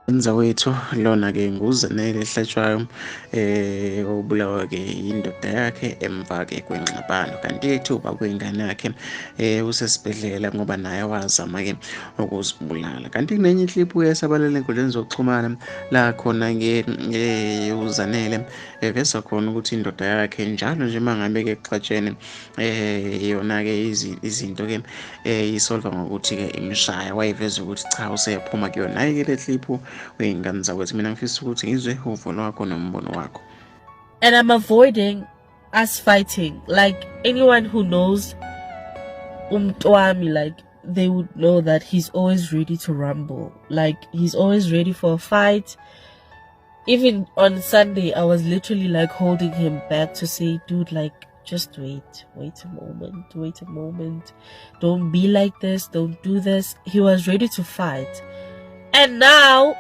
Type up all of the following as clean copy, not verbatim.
Wethu lona-ke nguzanele ehlatshwayo obulawa-ke yindoda yakhe emva-ke kwengxabano. Kanti-ke kuthiwa kwengane yakhe usesibhedlela ngoba naye wazama-ke ukuzibulala. Kanti kunenye ikliphu esabalele ey'nkundleni zokuxhumana la khona-ke uzanele eveza khona ukuthi indoda yakhe njalo nje uma ngabe-ke kuxatshene yona-ke izinto-ke isolva ngokuthi-ke imshaya. Wayeveza ukuthi cha useyaphuma kuyona. Nayi-ke le kliphu wey'ngane zakwethu, mina ngifisa ukuthi ngizwe uvo lwakho nombono wakho. And I'm avoiding us fighting. Like anyone who knows Umtwami, like they would know that he's always ready to rumble. Like he's always ready for a fight. Even on Sunday, I was literally like holding him back to say, dude, like just wait a moment. Don't be like this. Don't do this. He was ready to fight. And now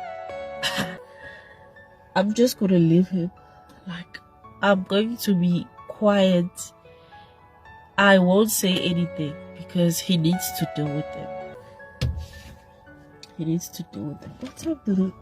I'm just going to leave him. Like, I'm going to be quiet. I won't say anything because he needs to deal with them. What's up, dude?